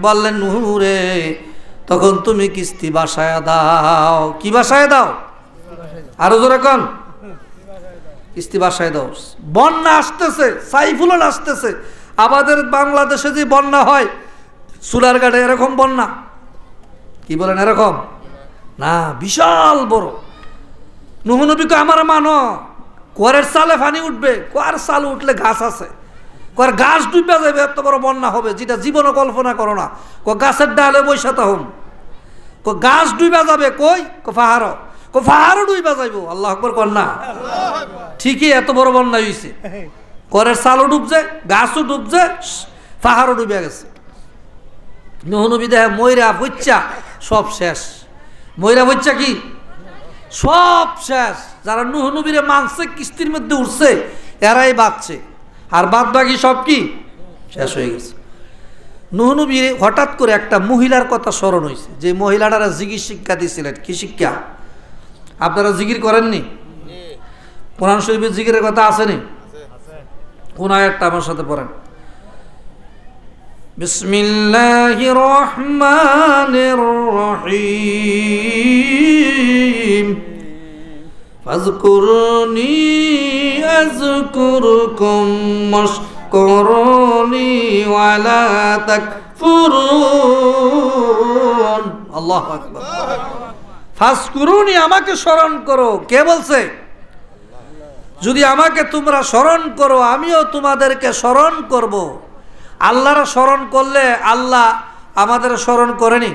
বললেন নুহুরে তখন তুমি কিস্তি বাসায় দাও। কি বাসায় দাও? আরো জোরে কোন? কিস্তি বাসায় দাও। বন্যা আসতেছে, সাইফুলন আসতেছে। আমাদের বাংলাদেশে যে বন্যা হয় সুলার ঘাটে এরকম বন্যা, কি বলেন এরকম না, বিশাল বড়। নুহু নবীকে আমার মানো, কোয়ারের চালে পানি উঠবে, কোয়ার চাল উঠলে গাছ আছে, কোয়ার গাছ ডুবে যাবে, এত বড় বন্যা হবে যেটা জীবনে কল্পনা করো না। গাছের ডালে বৈশাতে হম, গাছ ডুবে যাবে, কই পাহাড়, পাহাড়ও ডুবে যাইব। আল্লাহ আকবার কর না। ঠিকই এত বড় বন্যা হয়েছে, কোয়ারের চালও ডুবছে, গাছও ডুবছে, পাহাড়ও ডুবে গেছে। নুহু নবী দেখে ময়রা বচ্চা সব শেষ, ময়রা বচ্চা কি সব শেষ। যারা নুহু নবীরে মানছে, কিস্তির মধ্যে উঠছে, এরাই বাঁচছে, আর বাদ বাকি সব কি শেষ হয়ে গেছে। নুহু নবী হঠাৎ করে একটা মহিলার কথা স্মরণ হয়েছে, যে মহিলাটারা জিকির শিক্ষা দিয়েছিলেন। কি শিক্ষা? আপনারা জিকির করেননি? কোরআন শরীফের জিকিরের কথা আসেনি? কোন আয়াতটা আমার সাথে পড়েন। বিসমিল্লাহির রহমানির রহিম। ফাযকুরুনি আযকুরুকুম ওয়াশকুরুনি ওয়ালা তাকফুরুন। আল্লাহু আকবার। ফাযকুরুনি, আমাকে স্মরণ করো। কে বলছে? যদি আমাকে তোমরা স্মরণ করো, আমিও তোমাদেরকে স্মরণ করব। আল্লাহর স্মরণ করলে আল্লাহ আমাদের স্মরণ করেনি?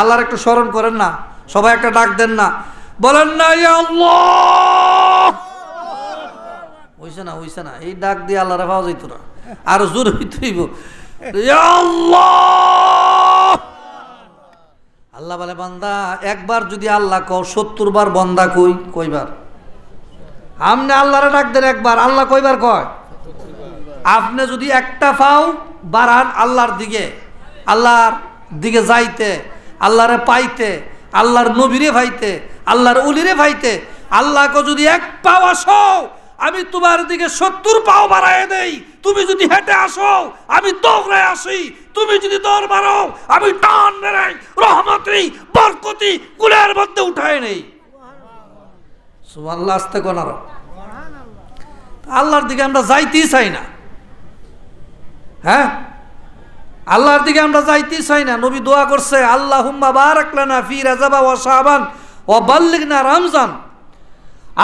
আল্লাহর একটু স্মরণ করেন না? সবাই একটা ডাক দেন না, বলেন না ইয়া আল্লাহ। হইছে না? হইছে না? এই ডাক দিয়ে আল্লাহরে পাওয়া যাইত না, আর জোর হইতে হইব, ইয়া আল্লাহ। আল্লাহ বলে, বান্দা একবার যদি আল্লাহ কও, 70 বার বান্দা কইবার? আপনি আল্লাহরে ডাক দেন একবার, আল্লাহ কয়বার কয়? আপনি যদি একটা পাও বাড়ান আল্লাহর দিকে যাইতে, আল্লাহরে পাইতে, আল্লাহর নবীরে ভাইতে, আল্লাহর উলিরে ভাইতে, আল্লাহকে যদি এক পাও আসো, আমি তোমার দিকে 70 পাও বাড়ায় দেই। তুমি যদি হেঁটে আসো, আমি দৌড়ে আসি। তুমি যদি দৌড় মারো, আমি টান মেরে রহমতি বরকতি কুলের মধ্যে উঠায় নেই। সুবহানাল্লাহ। আস্তে কোন? আল্লাহর দিকে আমরা যাইতেই চাই না। হ্যাঁ, আল্লাহর দিকে আমরা যাইতেই চাই না। নবী দোয়া করছে, আল্লাহুম্মা বারাক লানা ফি রাজাব ওয়া শাবান ওয়া বাল্লিগনা রমজান।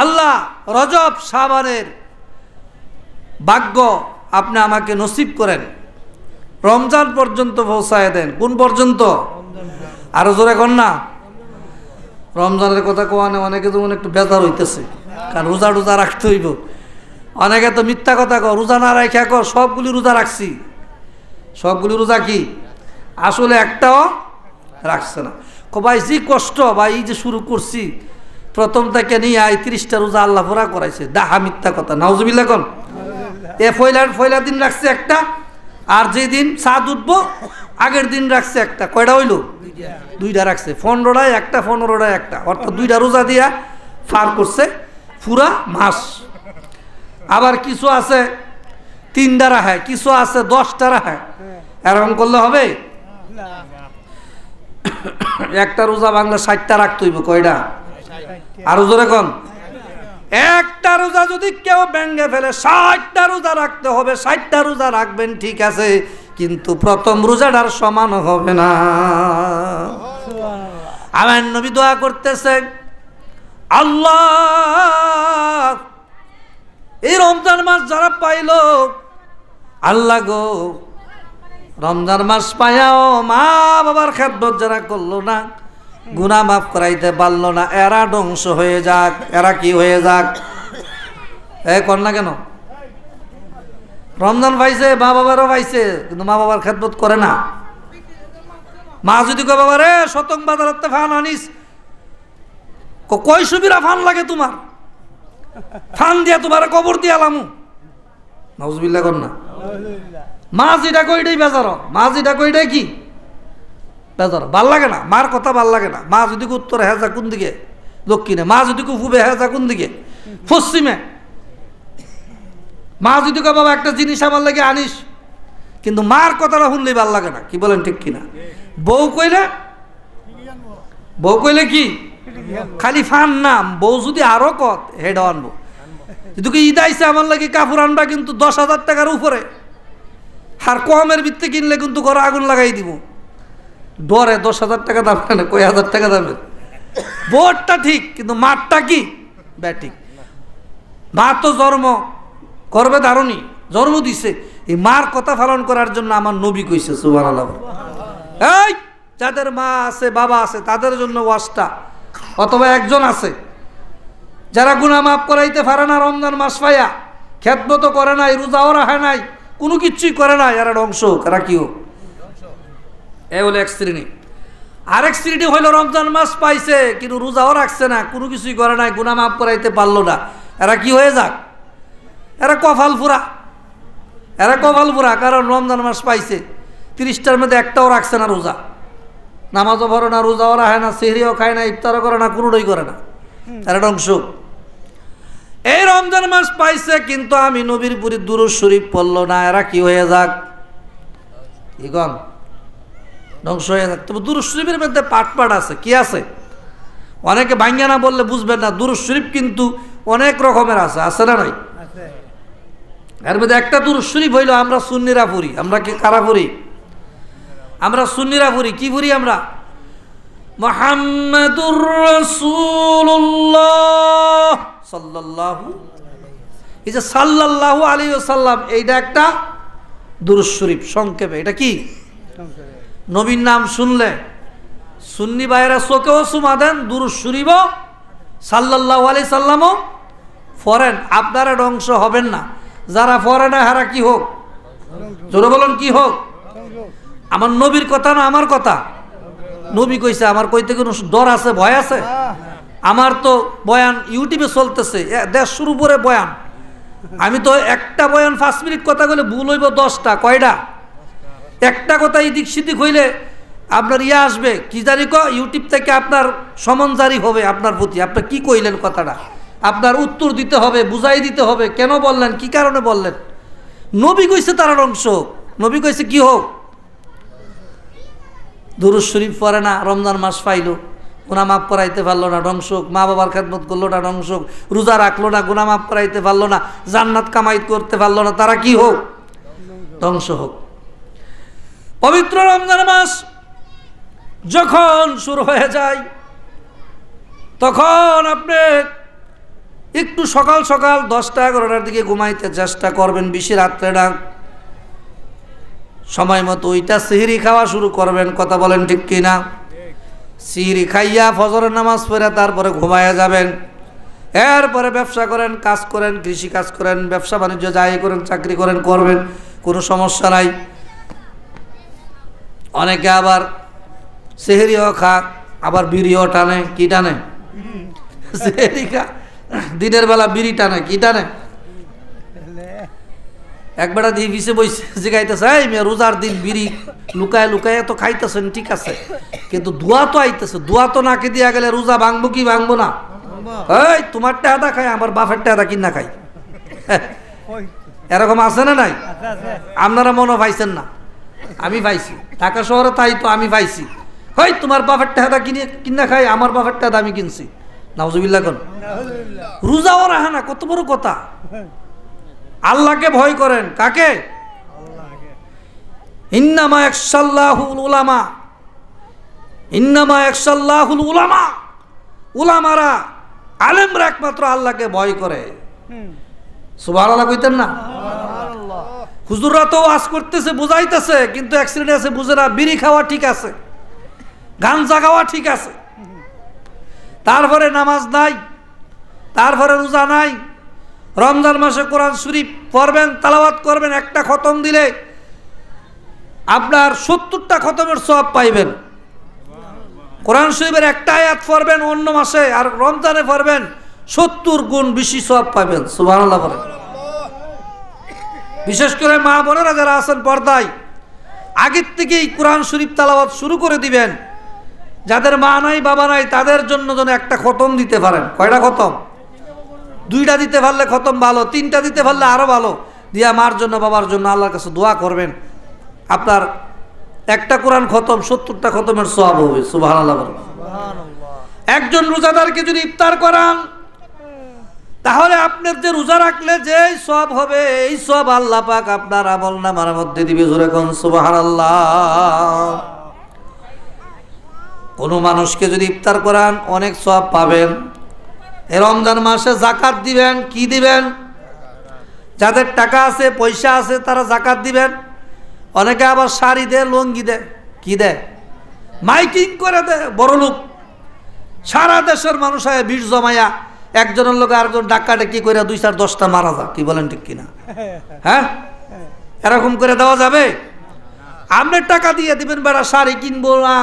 আল্লাহ রজব শাবানের ভাগ্য আপনি আমাকে নসিব করেন, রমজান পর্যন্ত পৌঁছায় দেন। কোন পর্যন্ত? আরো জোরে কর না। রমজানের কথা কোয়ানে অনেকে যেমন একটু বেজার হইতেছে, কারণ রোজা টোজা রাখতে হইব। অনেকে তো মিথ্যা কথা কর, রোজা না রাখা কর সবগুলি রোজা রাখছি। সবগুলি রোজা কি আসলে একটাও রাখছে না। ভাই যে কষ্ট, ভাই এই যে শুরু করছি প্রথম থেকে নিয়ে 30টা রোজা আল্লাহ ভরা করাইছে, দাহা মিথ্যা কথা। নাউজুবিল্লাহ কোন? এ ফয়লা দিন রাখছে একটা, আর যেদিন চাঁদ উঠবো আগের দিন রাখছে একটা। কয়টা হইল? 2টা রাখছে। 15টায় একটা, 15টায় একটা, অর্থাৎ 2টা রোজা দিয়া পার করছে পুরা মাস। আবার কিছু আছে 3টা রাখে, কিছু আছে 10টা রাখে। এরকম করলে হবে? একটা রোজা বাংলা 60টা রাখতে হইব। কয়টা? আরো জোরে কোন? একটা রোজা যদি কেউ ভেঙে ফেলে 60টা রোজা রাখতে হবে। 60টা রোজা রাখবেন ঠিক আছে, কিন্তু প্রথম রোজাটার সমান হবে না। আমার নবী দোয়া করতেছে, আল্লাহ এই রমজান মাস যারা পাইল, আল্লাহ গো রমজান মাস পায়াও মা বাবার খেদমত যারা করলো না, গুনাহ মাফ করাইতে পারলো না, এরা ধ্বংস হয়ে যাক। এরা কি হয়ে যাক? কর না কেন? রমজান পাইছে, মা বাবারও পাইছে, কিন্তু মা বাবার খেদমত করে না। মা যদি কয় বাবা রে শতং বাজারতে ফান আনিস, কয় সুবিরা ফান লাগে তোমার, ফান দিয়া তোমার কবর দিয়া লামু। নাউজুবিল্লাহ কর না। মা যেটা কইটাই বেজার, মা যেটা কইটাই কি বেজার, ভাল লাগে না। মার কথা ভাল লাগে না। মা যদি উত্তরে হেজা কোন দিকে? দক্ষিণে। মা যদি পূবে হেজা কোন দিকে? পশ্চিমে। মা যদি কয় বাবা একটা জিনিস আমার লাগে আনিস, কিন্তু মার কথাটা শুনলেই ভাল লাগে না, কি বলেন ঠিক কিনা? বউ কইলে কি খালি ফান নাম, বউ যদি আরো কত হেডা আনবো, কিন্তু কি ঈদ আইসে আমার লাগে কাপড় আনবা কিন্তু 10,000 টাকার উপরে, আর কমের ভিত্তি কিনলে কিন্তু ঘরে আগুন লাগাই দিব, ডরে 10,000 টাকা দাম না, কয় হাজার টাকা দামের। বোর্ডটা ঠিক কিন্তু মারটা কি ব্যাটিক। মা তো জন্ম করবে ধারণী, জন্ম দিছে, এই মার কথা পালন করার জন্য আমার নবী কইছে সুবহানাল্লাহ। এই যাদের মা আছে বাবা আছে তাদের জন্য ওয়াজটা, অথবা একজন আছে যারা গুনাহ মাফ করাইতে পারে না, রমজান মাস পাইয়া খেদমত করে নাই, রোজাও রাখে নাই, কোনো কিছুই করে নাই, এরা ধ্বংস, এরা কি হোক। এ হলো এক শ্রেণী। আরেক শ্রেণী হইল রমজান মাস পাইছে কিন্তু রোজাও রাখছে না, কোনো কিছুই করে নাই, গুনাহ মাফ করাইতে পারলো না, এরা কি হয়ে যাক, এরা কপাল ফুরা, কারণ রমজান মাস পাইছে 30টার মধ্যে একটাও রাখছে না রোজা, নামাজও পড়ে না, রোজাও রাখে না, সেহরিও খায় না, ইফতারও করে না, কোনোটাই করে না, এরা ধ্বংস। এই রমজান মাস পাইছে কিন্তু আমি নবীর পুরী দুরূদ শরীফ পড়লো না, এরা কি হয়ে যাক, ইগন ধ্বংস হয়ে যাক। তবে দুরূদ শরীফের মধ্যে পাট আছে, কি আছে? অনেকে ভাঙ্গা না বললে বুঝবেন না, দুরূদ শরীফ কিন্তু অনেক রকমের আছে না নাই? এর মধ্যে একটা দুরূদ শরীফ হইল আমরা সুন্নিরা পড়ি। আমরা কি কারা পড়ি? আমরা সুন্নিরা পড়ি। কি পড়ি আমরা? মুহাম্মাদুর রাসূলুল্লাহ সাল্লাল্লাহু, এই যে সাল্লাল্লাহু আলাইহি ওয়াসাল্লাম, এইটা একটা দুরূদ শরীফ সংক্ষেপে। এটা কি? নবীর নাম শুনলে সুন্নি ভাইয়েরা চোখেও চুমা দেন, দুরূদ শরীফও সাল্লাল্লাহু আলাইহি সাল্লামও পড়েন, আপনারা ধ্বংস হবেন না। যারা পড়ে না হারা কি হোক, জোরে বলেন কি হোক? আমার নবীর কথা না আমার কথা? নবী কইছে, আমার কইতে কোনো ডর আছে, ভয় আছে? আমার তো বয়ান ইউটিউবে চলতেছে, দেশ শুরু করে বয়ান, আমি তো একটা বয়ান 5 মিনিট কথা বলে ভুল হইব 10টা, কয়টা? একটা কথা এদিক সেদিক হইলে আপনার আসবে কি জানি ইউটিউব থেকে আপনার সমন জারি হবে আপনার প্রতি, আপনি কি কইলেন কথাটা, আপনার উত্তর দিতে হবে, বুঝাই দিতে হবে, কেন বললেন, কি কারণে বললেন। নবী কইছে তারা ধ্বংস, নবী কইছে কি হোক। দুরূদ শরীফ পড়ে না, রমজান মাস পাইলো, গুনাহ মাফ করাইতে পারলো না, ধ্বংস। মা বাবার খেদমত করলো না, ধ্বংস। রোজা রাখলো না, গুনাহ মাফ করাইতে পারলো না, জান্নাত কামাই করতে পারলো না, তারা কি হোক, ধ্বংস হোক। পবিত্র রমজান মাস যখন শুরু হয়ে যায় তখন আপনি একটু সকাল সকাল 10টা-11টার দিকে ঘুমাইতে চেষ্টা করবেন, বেশি রাত্রে না, সময় মতো ওইটা সিহরি খাওয়া শুরু করবেন। কথা বলেন ঠিক কিনা? সিহরি খাইয়া ফজরের নামাজ পড়ে তারপরে ঘুমাইয়া যাবেন। এরপরে ব্যবসা করেন, কাজ করেন, কৃষি কাজ করেন, ব্যবসা বাণিজ্য যাই করেন, চাকরি করেন, করবেন, কোনো সমস্যা নাই। অনেকে আবার সেহরিও খা, আবার বিড়িও টানে। কি টানে? সেহরি খা, দিনের বেলা বিড়ি টানে। কি টানে? একবেলা দিয়ে পিছিয়ে বইছে জিগাইতেছে, এই মেয়ে রোজার দিন বিড়ি লুকায় লুকায় তো খাইতেছেন, ঠিক আছে, কিন্তু ধোয়া তো আইতেছে, ধোয়া তো নাকে দিয়া গেলে রোজা ভাঙবো কি ভাঙবো না? এই তোমার টাকা খাই, আমার বাপের টাকা কিনা খাই। এরকম আছে না নাই? আপনারা মনে পাইছেন না, আমি পাইছি, ঢাকা শহরে তাই তো আমি পাইছি। হয় তোমার বাপের টাকা কিনা খাই, আমার বাপের টাকা আমি কিনছি। নাউজুবিল্লাহ কোন রোজাও রাখে না, কত বড় কথা। আল্লাহকে ভয় করেন। কাকে? ইন্নামা ইয়াখশাল্লাহুল উলামা, ইন্নামা ইয়াখশাল্লাহুল উলামা, উলামারা, আলেমরা একমাত্র আল্লাহকে ভয় করে। সুবহানাল্লাহ কইতেন না? হুজুররা তো ওয়াজ করতেছে, বুঝাইতেছে, কিন্তু এক শ্রেণী আছে বুঝে না। বিড়ি খাওয়া ঠিক আছে, গাঞ্জা খাওয়া ঠিক আছে, তারপরে নামাজ নাই, তারপরে রোজা নাই। রমজান মাসে কোরআন শরীফ পড়বেন, তেলাওয়াত করবেন, একটা খতম দিলে আপনার 70টা খতমের সওয়াব পাইবেন। কোরআন শরীফের একটা আয়াত পড়বেন অন্য মাসে আর রমজানে পড়বেন, 70 গুণ বেশি সওয়াব পাবেন। সুবহানাল্লাহ বলেন। বিশেষ করে মা বোনেরা যারা আছেন পর্দায়, আগের থেকেই কোরআন শরীফ তেলাওয়াত শুরু করে দিবেন। যাদের মা নাই বাবা নাই তাদের জন্য যেন একটা খতম দিতে পারেন। কয়টা খতম? 2টা দিতে পারলে খতম ভালো, 3টা দিতে পারলে আরো ভালো। দিয়া মার জন্য বাবার জন্য আল্লাহর কাছে দোয়া করবেন, আপনার একটা কোরআন খতম 70টা খতমের সওয়াব হবে। সুবহানাল্লাহ। একজন রোজাদারকে যদি ইফতার করান তাহলে আপনার যে রোজা রাখলে যে সওয়াব হবে এই সওয়াব আল্লাহ পাক আপনার আমলনামার মধ্যে দিবে। জোরে কোন সুবহানাল্লাহ। কোন মানুষকে যদি ইফতার করান অনেক সওয়াব পাবেন। এই রমজান মাসে যাকাত দিবেন। কি দিবেন? যাদের টাকা আছে পয়সা আছে তারা যাকাত দিবেন। অনেকে আবার শাড়ি দেয়, লুঙ্গি দেয়। কি দেয়? মাইকিং করে দেয়। বড় লোক সারা দেশের মানুষ হয় ভিড় জমাইয়া একজনের লোক আরেকজন ডাক্কাডাকি করে 2-4-10টা মারা যায়। কি বলেন ঠিক কিনা? হ্যাঁ, এরকম করে দেওয়া যাবে? আপনি টাকা দিয়ে দিবেন, বেড়া শাড়ি কিনবো না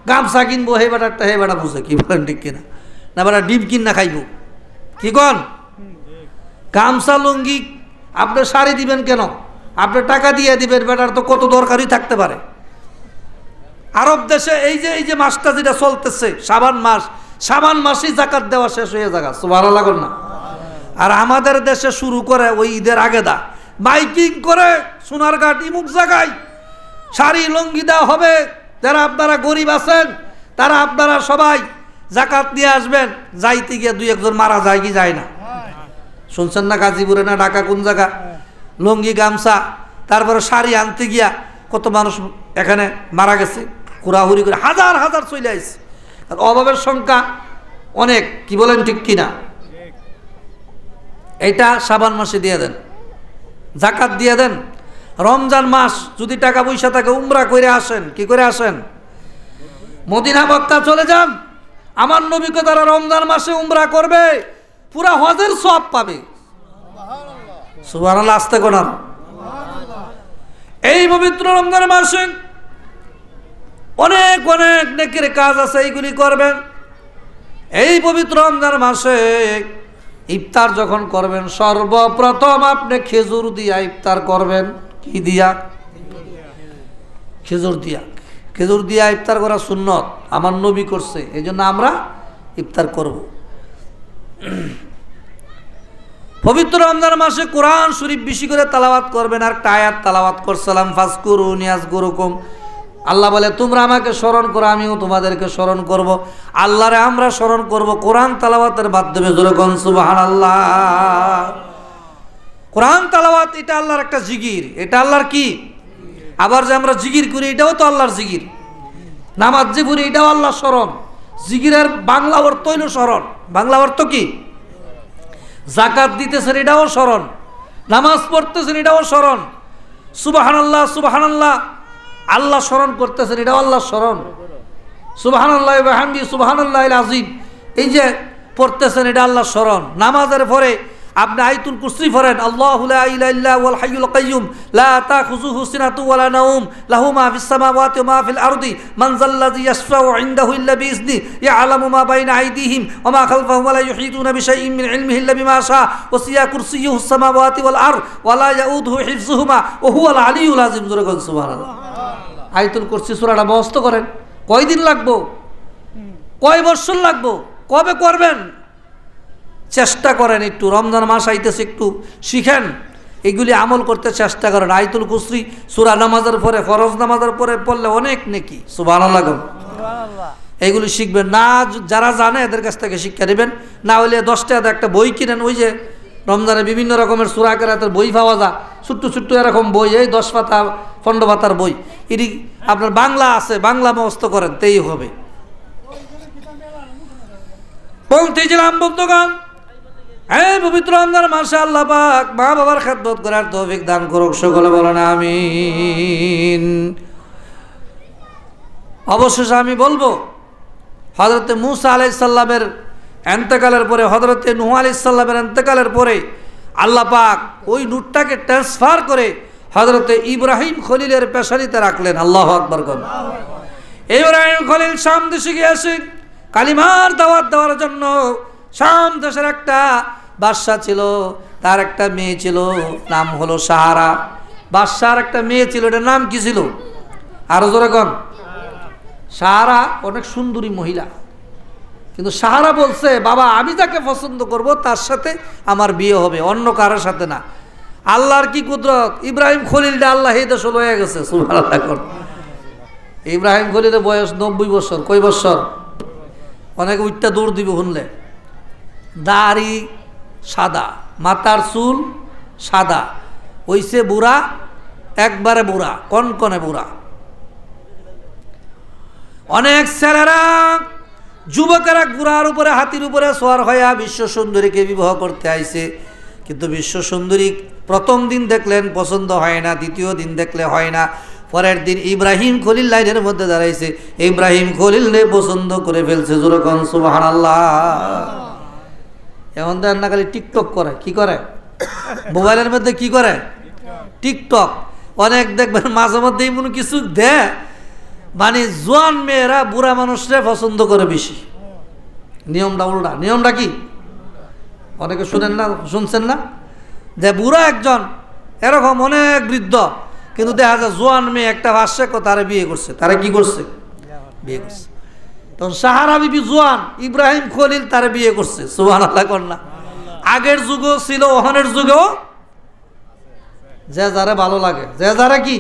গামছা কিনবো, হে বেড়াটা হে বেড়া বুঝে। কি বলেন ঠিক কিনা? না বেড়া ডিম কিনা খাইব। কি কন? গামছা লুঙ্গি আপনি শাড়ি দিবেন কেন? আপনি টাকা দিয়ে দিবেন, বেটার তো কত দরকারই থাকতে পারে। আরব দেশে এই যে মাসটা যেটা চলতেছে সাবান মাসেই যাকাত দেওয়া শেষ হয়ে যাবে। সুবহানাল্লাহ না? আর আমাদের দেশে শুরু করে ওই ঈদের আগে দা মাইকিং করে সোনারঘাট ইমুক জায়গায় শাড়ি লুঙ্গি দেওয়া হবে। যারা আপনারা গরিব আছেন তারা আপনারা সবাই যাকাত নিয়ে আসবেন। যাইতে গিয়ে 2-1 মারা যায় কি যায় না? শুনছেন না? গাজীপুরে না ঢাকা কোন জায়গা লুঙ্গি গামছা তারপরে শাড়ি আনতে গিয়া কত মানুষ এখানে মারা গেছে। হুড়াহুড়ি করে হাজার হাজার চলে আসছে। আর অভাবের সংখ্যা অনেক। কি বলেন ঠিক কিনা? এটা শাবান মাসে দিয়ে দেন, যাকাত দিয়ে দেন। রমজান মাস যদি টাকা পয়সা থাকে উমরা করে আসেন। কি করে আসেন? মদিনা মক্কা চলে যান। আমার নবীকে তারা রমজান মাসে উমরা করবে, পুরা হজের সওয়াব পাবে। সুবহানাল্লাহ। আস্তে কোনা। এই পবিত্র রমজান মাসে অনেক অনেক নেকির কাজ আছে, এইগুলি করবেন। এই পবিত্র রমজান মাসে ইফতার যখন করবেন সর্বপ্রথম আপনি খেজুর দিয়া ইফতার করবেন। কি দিয়া? খেজুর দিয়া। খেজুর দিয়া ইফতার করা সুন্নত, আমার নবী করছে, এই জন্য আমরা ইফতার করব। পবিত্র রমজান মাসে কোরআন শরীফ বেশি করে তালাওয়াত করবেন। আর একটা আয়াত তালাওয়াত করছিলাম, ফাজকুরুনি আযকুরুকুম। আল্লাহ বলে তোমরা আমাকে স্মরণ করো, আমিও তোমাদেরকে স্মরণ করব। আল্লাহরে আমরা স্মরণ করব কোরআন তালাওয়াতের মাধ্যমে। জোরে কোন সুবহানাল্লাহ। কোরআন তালাওয়াত এটা আল্লাহর একটা জিকির। এটা আল্লাহর কি? আবার যে আমরা জিকির করি এটাও তো আল্লাহর জিকির। নামাজ যে পড়ি এটাও আল্লাহর স্মরণ। জিকিরের বাংলা অর্থ হইল স্মরণ। বাংলা অর্থ কি? যাকাত দিতেছেন এটাও স্মরণ, নামাজ পড়তেছেন এটাও স্মরণ, সুবহানাল্লাহ সুবহানাল্লাহ আল্লাহ স্মরণ করতেছেন এটাও আল্লাহর স্মরণ, সুবহানাল্লাহ ওয়া বিহামদিহি সুবহানাল্লাহিল আযীম এই যে পড়তেছেন এটা আল্লাহর স্মরণ। নামাজের পরে আপনি আয়াতুল কুরসি পড়েন, আল্লাহু লা ইলাহা ইল্লা হুয়াল হাইয়ুল কাইয়্যুম লা তাখুযুহু সিনাতুন ওয়া লা নাওম লাহু মা ফিস সামাওয়াতি ওয়া মা ফিল আরদি মান যাল্লাযী ইয়াশফাউ ইনদাহু ইল্লা বিইজনি ইয়ালামু মা বাইনা আইদিহিম ওয়া মা খালফাহুম ওয়া লা ইউহীতুনা বিশাইইন মিন ইলমিহি ইল্লা বিমা শা ওয়াসিয়া কুরসিয়্যুহুস সামাওয়াতি ওয়াল আরদ ওয়া লা ইয়াউদুহু হিফযুহুমা ওয়া হুয়াল আলিয়্যুল আযীম। জোরে বলেন সুবহানাল্লাহ। আয়াতুল কুরসি সূরাটা মুখস্থ করেন। কয়দিন লাগবে? কয় বছর লাগবে? কবে করবেন? চেষ্টা করেন, একটু রমজান মাস আইতেছে একটু শিখেন, এগুলি আমল করতে চেষ্টা করেন। আয়াতুল কুরসি সূরা নামাজের পরে, ফরজ নামাজের পরে পড়লে অনেক নেকি। সুবহানাল্লাহ। এগুলি শিখবেন না, যারা জানে এদের কাছ থেকে শিক্ষা নেবেন। না হলে 10 টাকা একটা বই কিনেন, ওই যে রমজানে বিভিন্ন রকমের সূরা কেরাতের বই পাওয়া যায়, ছোট্ট ছোট্ট এরকম বই, এই 10 পাতা 15 পাতার বই, এটি আপনার বাংলা আছে, বাংলা মুখস্থ করেন, তেই হবে। বলতেছিলাম বন্ধুগণ, এই পবিত্র রমজান মাসে আল্লাহ পাক মা বাবার খেদমত করার তৌফিক দান করুক, সকলে বলেন আমিন। অবশেষে আমি বলবো, হযরতে মূসা আলাইহিস সালামের ইন্তেকালের পরে, হযরতে নূহ আলাইহিস সালামের ইন্তেকালের পরে আল্লাহ পাক ওই নূরটাকে ট্রান্সফার করে হযরতে ইব্রাহিম খলিলের পেশানিতে রাখলেন। আল্লাহু আকবার। ইব্রাহিম খলিল শাম দেশে গিয়েছেন কালিমার দাওয়াত দেওয়ার জন্য। শাম দেশের একটা বাদশা ছিল, তার একটা মেয়ে ছিল, নাম হলো সাহারা। বাদশার একটা মেয়ে ছিল, এটার নাম কি ছিল? আরো জোরে কোন? সাহারা অনেক সুন্দরী মহিলা, কিন্তু সাহারা বলছে বাবা আমি যাকে পছন্দ করব তার সাথে আমার বিয়ে হবে, অন্য কারোর সাথে না। আল্লাহর কি কুদরত, ইব্রাহিম খলিলটা আল্লাহ এই দেশে লয়ে গেছে। সুবহানাল্লাহ। ইব্রাহিম খলিলের বয়স 90 বছর। কয় বছর? অনেকে উঠটা দৌড় দিব শুনলে। দাড়ি সাদা, মাথার চুল সাদা, ওইসে বুড়া, একবারে বুড়া, কনকনে বুড়া। অনেক ছেলেরা যুবকেরা ঘোড়ার উপরে হাতির উপরে সোয়ার হইয়া বিশ্ব সুন্দরীকে বিবাহ করতে আইছে, কিন্তু বিশ্ব সুন্দরী প্রথম দিন দেখলেন পছন্দ হয় না, দ্বিতীয় দিন দেখলে হয় না, পরের দিন ইব্রাহিম খলিল লাইনের মধ্যে দাঁড়াইছে, ইব্রাহিম খলিল নে পছন্দ করে ফেলছে। যেরকম সুবহানাল্লাহ। এমন দেন না খালি টিকটক করে, কি করে মোবাইলের মধ্যে, কি করে টিকটক। অনেক দেখবেন মাঝে মধ্যে এমন কিছু দেয়, মানে জোয়ান মেয়েরা বুড়া মানুষরা পছন্দ করে বেশি। নিয়মটা উল্টা। নিয়মটা কি অনেকে শুনেন না, শুনছেন না, যে বুড়া একজন এরকম অনেক বৃদ্ধ, কিন্তু দেখা যায় জোয়ান মেয়ে একটা ভাষ্যে তারা বিয়ে করছে। তারা কি করছে? বিয়ে করছে। তখন সাহারা বিবি জোয়ান, ইব্রাহিম খলিল তারা বিয়ে করছে। সুবহানাল্লাহ কন্যা। আগের যুগও ছিল, ওহনের যুগেও যে যারা ভালো লাগে, যে যারা কি।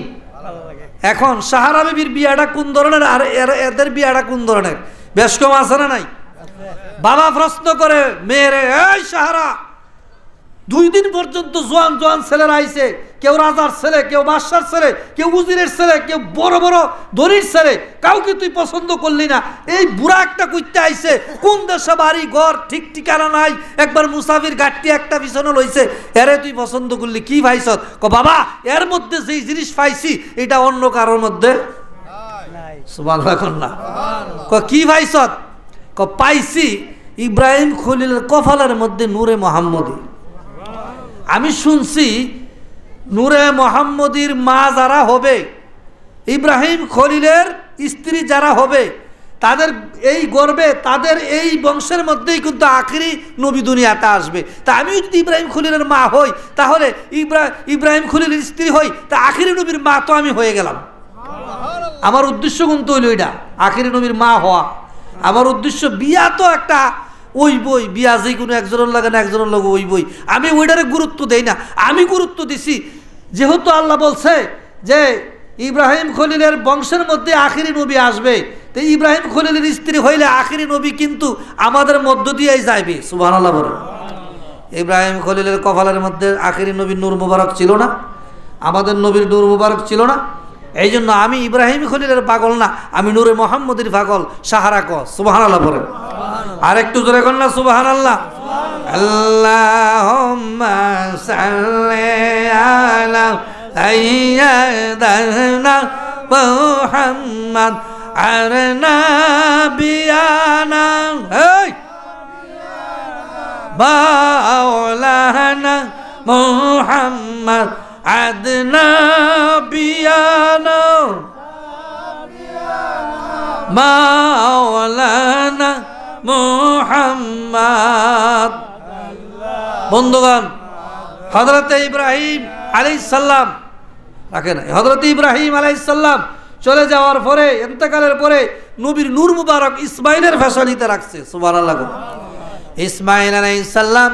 এখন সাহারা বিবির বিয়াটা কোন ধরনের আর এদের বিয়াটা কোন ধরনের? বেশ কম আছে না নাই? বাবা প্রশ্ন করে মেয়েরে, এই সাহারা, 2 দিন পর্যন্ত জোয়ান জোয়ান ছেলেরা আইছে, কেউ রাজার ছেলে, কেউ বাদশার ছেলে, কেউ উজিরের ছেলে, কেউ বড় বড় ধনীর ছেলে, কাউকে তুই পছন্দ করলি না। এই বুড়া একটা কইতে আইছে, কোন দেশে বাড়ি ঘর ঠিক ঠিকানা নাই, একবার মুসাফির গাড়ি একটা বিছানো লইছে, এরে তুই পছন্দ করলি কি ভাইছত? বাবা এর মধ্যে যেই জিনিস পাইছি এটা অন্য কারোর মধ্যে নাই। সুবহানাল্লাহ। কি ভাইছত? পাইছি ইব্রাহিম খলিলের কপালের মধ্যে নূরে মুহাম্মদী। আমি শুনছি নূরে মুহাম্মদীর মা যারা হবে, ইব্রাহিম খলিলের স্ত্রী যারা হবে, তাদের এই গর্বে, তাদের এই বংশের মধ্যেই কিন্তু আখিরি নবী দুনিয়াতে আসবে। তা আমি যদি ইব্রাহিম খলিলের মা হই, তাহলে ইব্রাহিম খলিলের স্ত্রী হই, তা আখিরি নবীর মা তো আমি হয়ে গেলাম। আমার উদ্দেশ্য কিন্তু হইল এটা, আখিরি নবীর মা হওয়া। আমার উদ্দেশ্য বিয়া তো একটা ওই বই, বিয়া যে কোনো একজনের লাগে না একজনের লগে ওই বই, আমি ওইটারে গুরুত্ব দেই না। আমি গুরুত্ব দিছি যেহেতু আল্লাহ বলছে যে ইব্রাহিম খলিলের বংশের মধ্যে আখিরি নবী আসবে, তো ইব্রাহিম খলিলের স্ত্রী হইলে আখিরি নবী কিন্তু আমাদের মধ্য দিয়েই যাইবে। সুবহানাল্লাহ বলে। ইব্রাহিম খলিলের কপালের মধ্যে আখিরি নবীর নূর মুবারক ছিল না? আমাদের নবীর নূর মুবারক ছিল না? এই জন্য আমি ইব্রাহিম খলিলের পাগল না, আমি নূরে মুহাম্মদের পাগল। সাহারা ক সুবহানাল্লাহ বলেন। আর একটু জোরে কর না সুবহানাল্লাহ। আল্লাহুম্মা সাল্লি আলা সাইয়্যিদানা মুহাম্মদ আরনা বিয়ানা মাওলানা মুহাম্মদ আদনা বিয়ানা মাওলানা মুহাম্মদ। বন্ধুগণ, হযরত ইব্রাহিম আলাইহিস সালাম রাখেন, হযরত ইব্রাহিম আলাইহিস সালাম চলে যাওয়ার পরে, ইন্তেকালের পরে নবীর নূর মুবারক ইসমাইলের ফ্যাশনিতে রাখছে। সুবহানাল্লাহ। ইসমাইল আলাইহিস সালাম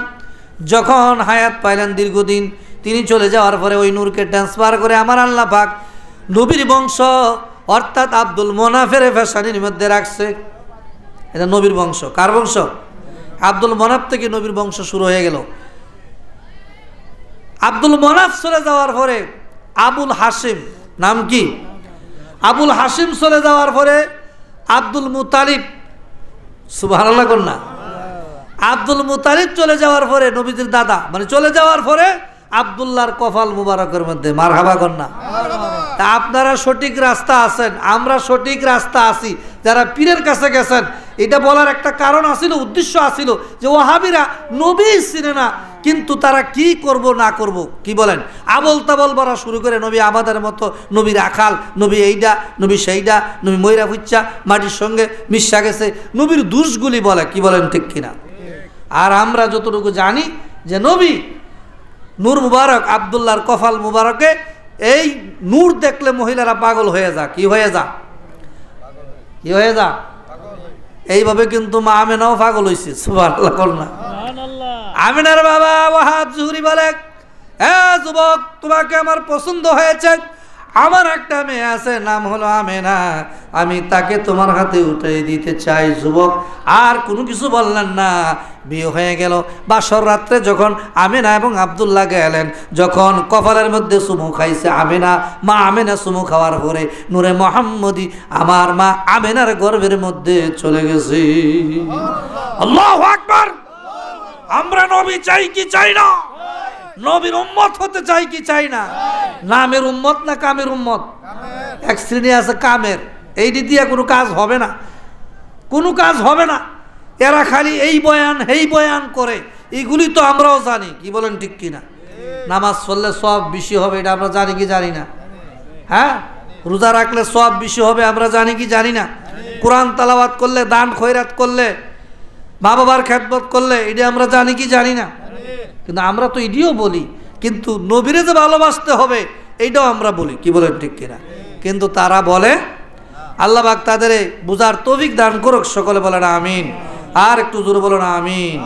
যখন হায়াত পাইলেন দীর্ঘদিন, তিনি চলে যাওয়ার পরে ওই নূরকে ট্রান্সফার করে আমার আল্লাহ পাক নবীর বংশ অর্থাৎ আব্দুল মনাফের ফ্যাশনির মধ্যে রাখছে। এটা নবীর বংশ। কার বংশ? আব্দুল মনাফ থেকে নবীর বংশ শুরু হয়ে গেল। আব্দুল মনাফ চলে যাওয়ার পরে আবুল হাসিম, নাম কি? আবুল হাসিম চলে যাওয়ার পরে আব্দুল মুতালিব। সুবহানাল্লাহ কর না। আব্দুল মুতালিব চলে যাওয়ার পরে নবীদের দাদা, মানে চলে যাওয়ার পরে আব্দুল্লাহর কপাল মুবারকের মধ্যে মারহাবা কর না। তা আপনারা সঠিক রাস্তা আছেন, আমরা সঠিক রাস্তা আছি। যারা পীরের কাছে গেছেন, এটা বলার একটা কারণ আছিল, উদ্দেশ্য আছিল যে ওয়াহাবিরা নবী চিনে না, কিন্তু তারা কি করব না করব, কি বলেন, আবল তাবল বলা শুরু করে নবী আমাদের মতো, নবী রাখাল, নবী এইটা, নবী সেইটা, নবী ময়রা ফুচ্চা মাটির সঙ্গে মিশা গেছে, নবীর দোষগুলি বলে, কি বলেন ঠিক কিনা? আর আমরা যতটুকু জানি যে নবী নূর মুবারক আব্দুল্লাহর কপাল মুবারকে এই নূর দেখলে মহিলারা পাগল হয়ে যা। কি হয়ে যা? কি হয়ে যা? এইভাবে কিন্তু মা আমেনাও পাগল হয়েছে। সুবহানাল্লাহ। আমিনার বাবা ওয়াহাব জুহরি বলে, যুবক, তোমাকে আমার পছন্দ হয়েছে, আমার একটা মেয়ে আছে, নাম হলো আমেনা, আমি তাকে তোমার হাতে উঠিয়ে দিতে চাই। যুবক আর কোনো কিছু বললেন না। বিয়ে হয়ে গেল। বাসর রাত্রে যখন আমেনা এবং আব্দুল্লাহ গেলেন, যখন কপালের মধ্যে চুমু খাইছে আমেনা, মা আমেনা চুমু খাওয়ার পরে নূরে মোহাম্মদী আমার মা আমেনার গর্ভের মধ্যে চলে গেছে। আল্লাহু আকবার। আমরা নবী চাই কি চাই না? নবীর উম্মত হতে চাই কি চাই না? নামের উম্মত না কামের উম্মত? এক শ্রেণী আছে কামের, এই দিয়ে কোনো কাজ হবে না, কোনো কাজ হবে না। এরা খালি এই বয়ান এই বয়ান করে, এইগুলি তো আমরাও জানি। কি বলেন ঠিক কিনা? নামাজ পড়লে সব বেশি হবে, এটা আমরা জানি কি জানি না? হ্যাঁ, রোজা রাখলে সব বেশি হবে, আমরা জানি কি জানি না? কোরআন তালাওয়াত করলে, দান খয়রাত করলে, মা বাবার খেদমত করলে, এটা আমরা জানি কি জানি না? কিন্তু আমরা তো এটিও বলি, কিন্তু নবীরে যে ভালোবাসতে হবে এইটাও আমরা বলি। কি বলেন ঠিক কিনা? কিন্তু তারা বলে। আল্লাহ পাক তাদের বুঝার তৌফিক দান করুক। সকলে বলেন আমিন। আর একটু জোরে বলেন আমিন।